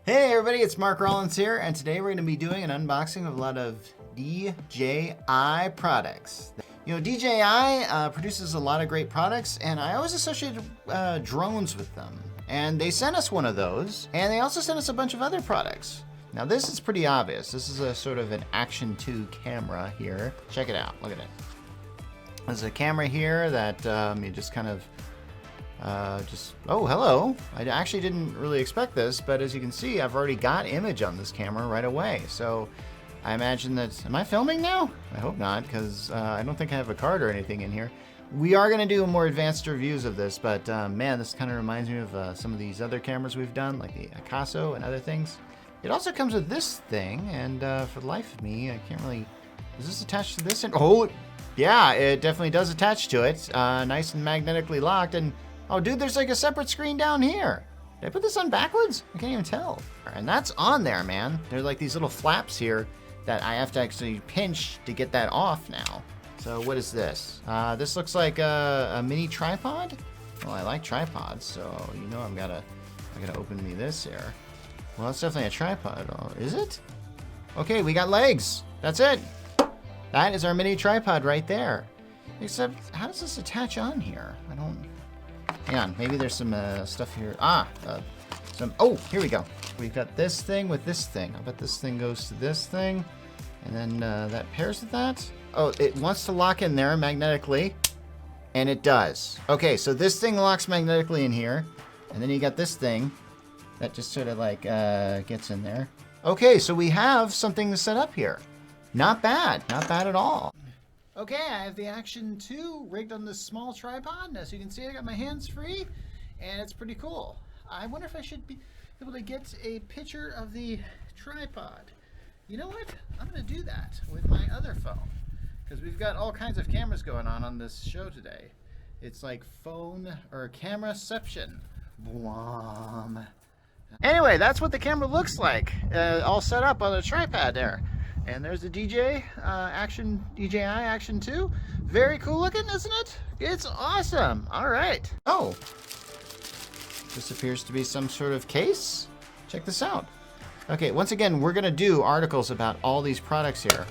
Hey everybody, it's Mark Rollins here, and today we're going to be doing an unboxing of a lot of DJI products. You know, DJI produces a lot of great products, and I always associated drones with them. And they sent us one of those, and they also sent us a bunch of other products. Now this is pretty obvious. This is a sort of an Action 2 camera here. Check it out, look at it. There's a camera here that you just kind of oh, hello. I actually didn't really expect this, but as you can see, I've already got image on this camera right away. So I imagine that, am I filming now? I hope not, because I don't think I have a card or anything in here. We are going to do more advanced reviews of this, but man, this kind of reminds me of some of these other cameras we've done, like the Picasso and other things. It also comes with this thing, and for the life of me, I can't really, is this attached to this? And, oh, yeah, it definitely does attach to it. Nice and magnetically locked, and oh, dude, there's like a separate screen down here. Did I put this on backwards? I can't even tell. And that's on there, man. There's like these little flaps here that I have to actually pinch to get that off now. So what is this? This looks like a mini tripod. Well, I like tripods, so you know I gotta open me this here. Well, it's definitely a tripod. Oh, is it? Okay, we got legs. That's it. That is our mini tripod right there. Except, how does this attach on here? I don't... Hang on, maybe there's some stuff here. Oh, here we go. We've got this thing with this thing. I bet this thing goes to this thing, and then that pairs with that. Oh, it wants to lock in there magnetically, and it does. Okay, so this thing locks magnetically in here, and then you got this thing that just sort of like gets in there. Okay, so we have something to set up here. Not bad at all. Okay, I have the Action 2 rigged on this small tripod. As you can see, I got my hands free, and it's pretty cool. I wonder if I should be able to get a picture of the tripod. You know what? I'm going to do that with my other phone, because we've got all kinds of cameras going on this show today. It's like phone or cameraception. Bwom. Anyway, that's what the camera looks like, all set up on a tripod there. And there's the DJI Action 2. Very cool looking, isn't it? It's awesome. All right. Oh, this appears to be some sort of case. Check this out. Okay, once again, we're gonna do articles about all these products here.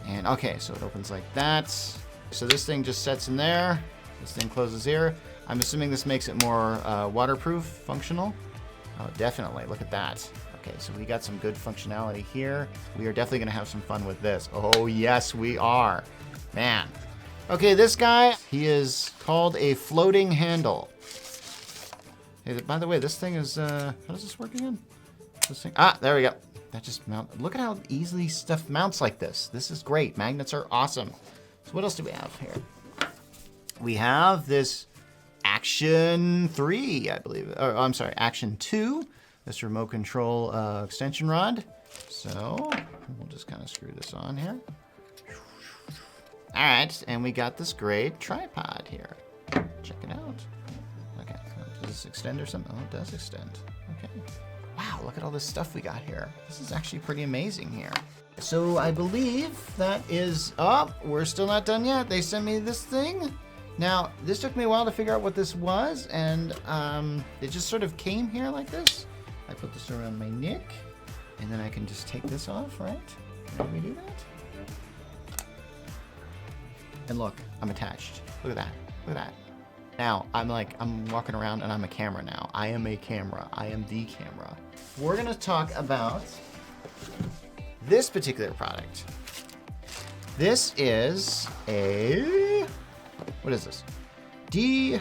And okay, so it opens like that. So this thing just sets in there. This thing closes here. I'm assuming this makes it more waterproof, functional. Oh, definitely, look at that. Okay, so we got some good functionality here. We are definitely gonna have some fun with this. Oh yes, we are. Man. Okay, this guy, he is called a floating handle. Hey, by the way, this thing is, how does this work again? This thing, there we go. That just mount, look at how easily stuff mounts like this. This is great, magnets are awesome. So what else do we have here? We have this Action 3, I believe, or I'm sorry, Action 2. This remote control extension rod. So we'll just kind of screw this on here. All right, and we got this great tripod here. Check it out. Okay, does this extend or something? Oh, it does extend. Okay. Wow, look at all this stuff we got here. This is actually pretty amazing here. So I believe that is, oh, we're still not done yet. They sent me this thing. Now, this took me a while to figure out what this was, and it just sort of came here like this. I put this around my neck, and then I can just take this off, right? Can we do that? And look, I'm attached. Look at that, look at that. Now, I'm walking around and I'm a camera now. I am a camera, I am the camera. We're gonna talk about this particular product. This is a, what is this? DJI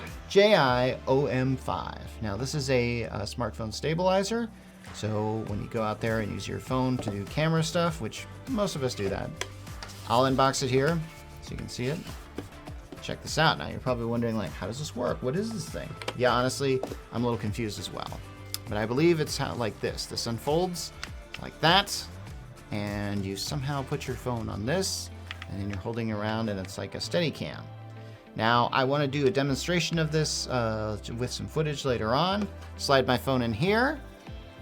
OM5. Now this is a smartphone stabilizer. So when you go out there and use your phone to do camera stuff, which most of us do that, I'll unbox it here so you can see it. Check this out. Now you're probably wondering, like, how does this work? What is this thing? Yeah, honestly, I'm a little confused as well. But I believe it's like this. This unfolds like that, and you somehow put your phone on this, and then you're holding it around, and it's like a Steadicam. Now, I want to do a demonstration of this with some footage later on. Slide my phone in here.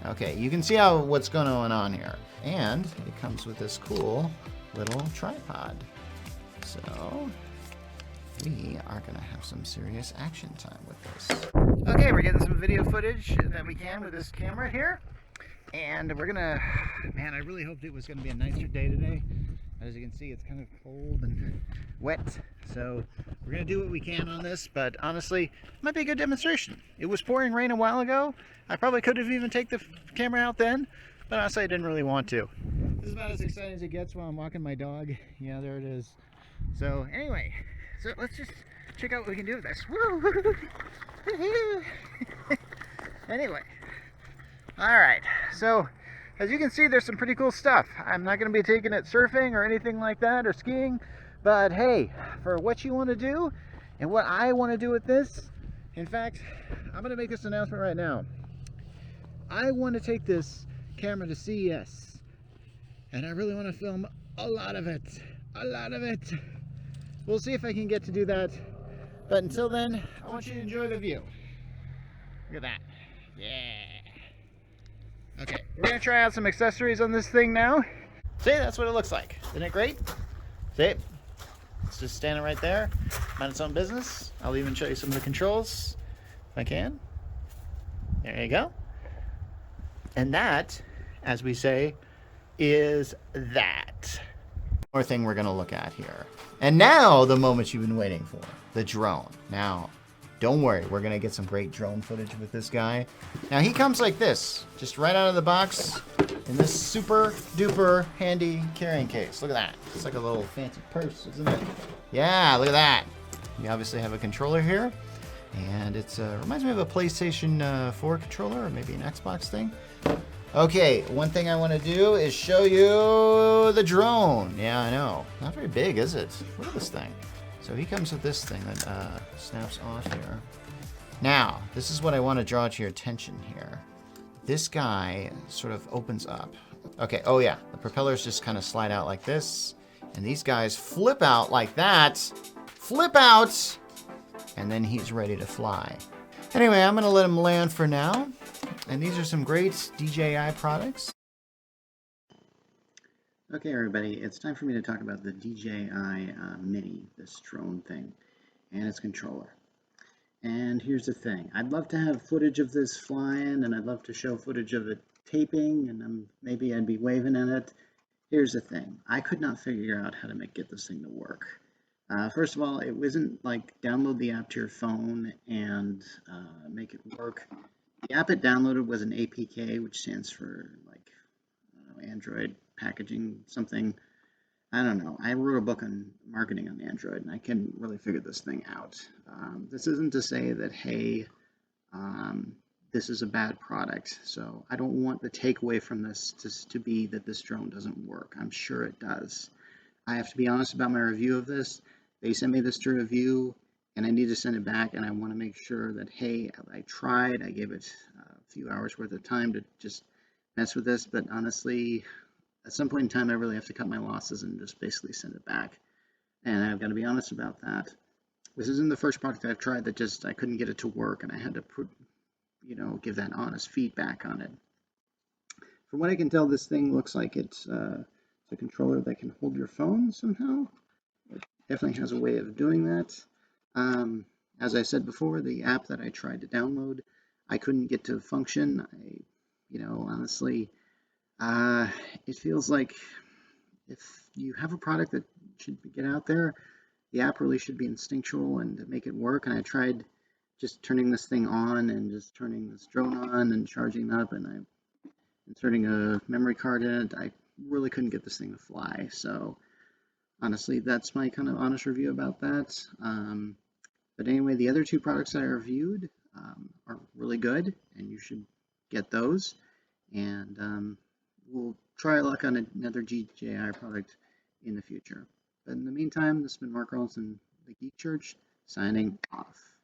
Okay, you can see what's going on here. And it comes with this cool little tripod. So, we are going to have some serious action time with this. Okay, we're getting some video footage that we can with this camera here. And we're gonna, man, I really hoped it was gonna be a nicer day today. As you can see, it's kind of cold and wet. So we're gonna do what we can on this, but honestly, it might be a good demonstration. It was pouring rain a while ago. I probably could have even taken the camera out then, but honestly, I didn't really want to. This is about as exciting as it gets while I'm walking my dog. Yeah, there it is. So anyway, so let's just check out what we can do with this. Woo! Anyway, all right. So as you can see, there's some pretty cool stuff. I'm not going to be taking it surfing or anything like that or skiing, but hey, for what you want to do and what I want to do with this, in fact, I'm going to make this announcement right now. I want to take this camera to CES, and I really want to film a lot of it. A lot of it. We'll see if I can get to do that. But until then, I want you to enjoy the view. Look at that. Yeah. Okay, we're gonna try out some accessories on this thing now. See, that's what it looks like. Isn't it great? See, it's just standing right there, mind its own business. I'll even show you some of the controls if I can. There you go. And that, as we say, is that. More thing we're gonna look at here. And now the moment you've been waiting for, the drone. Now, don't worry, we're gonna get some great drone footage with this guy. Now he comes like this, just right out of the box in this super duper handy carrying case. Look at that. It's like a little fancy purse, isn't it? Yeah, look at that. You obviously have a controller here, and it's reminds me of a PlayStation 4 controller, or maybe an Xbox thing. Okay, one thing I want to do is show you the drone. Yeah, I know. Not very big, is it? Look at this thing. So he comes with this thing that snaps off here. Now, this is what I want to draw to your attention here. This guy sort of opens up. Okay, oh yeah, the propellers just kind of slide out like this, and these guys flip out like that. Flip out! And then he's ready to fly. Anyway, I'm gonna let him land for now. And these are some great DJI products. Okay, everybody, it's time for me to talk about the DJI Mini, this drone thing, and its controller. And here's the thing. I'd love to have footage of this flying, and I'd love to show footage of it taping, and maybe I'd be waving in it. Here's the thing. I could not figure out how to get this thing to work. First of all, it wasn't like download the app to your phone and make it work. The app it downloaded was an APK, which stands for like Android packaging something. I don't know. I wrote a book on marketing on Android, and I couldn't really figure this thing out. This isn't to say that, hey, this is a bad product. So I don't want the takeaway from this to be that this drone doesn't work. I'm sure it does. I have to be honest about my review of this. They sent me this to review, and I need to send it back, and I want to make sure that, hey, I tried. I gave it a few hours worth of time to just mess with this, but honestly, at some point in time, I really have to cut my losses and just basically send it back. And I've got to be honest about that. This isn't the first product I've tried that just I couldn't get it to work, and I had to put, give that honest feedback on it. From what I can tell, this thing looks like it's a controller that can hold your phone somehow. It definitely has a way of doing that. As I said before, the app that I tried to download, I couldn't get to function. Honestly, it feels like if you have a product that should get out there, the app really should be instinctual and to make it work. And I tried just turning this thing on and just turning this drone on and charging it up, and I'm inserting a memory card in it. I really couldn't get this thing to fly. So honestly, that's my kind of honest review about that. But anyway, the other two products that I reviewed are really good, and you should get those. And we'll try luck on another DJI product in the future. But in the meantime, this has been Mark Rollinson, the Geek Church, signing off.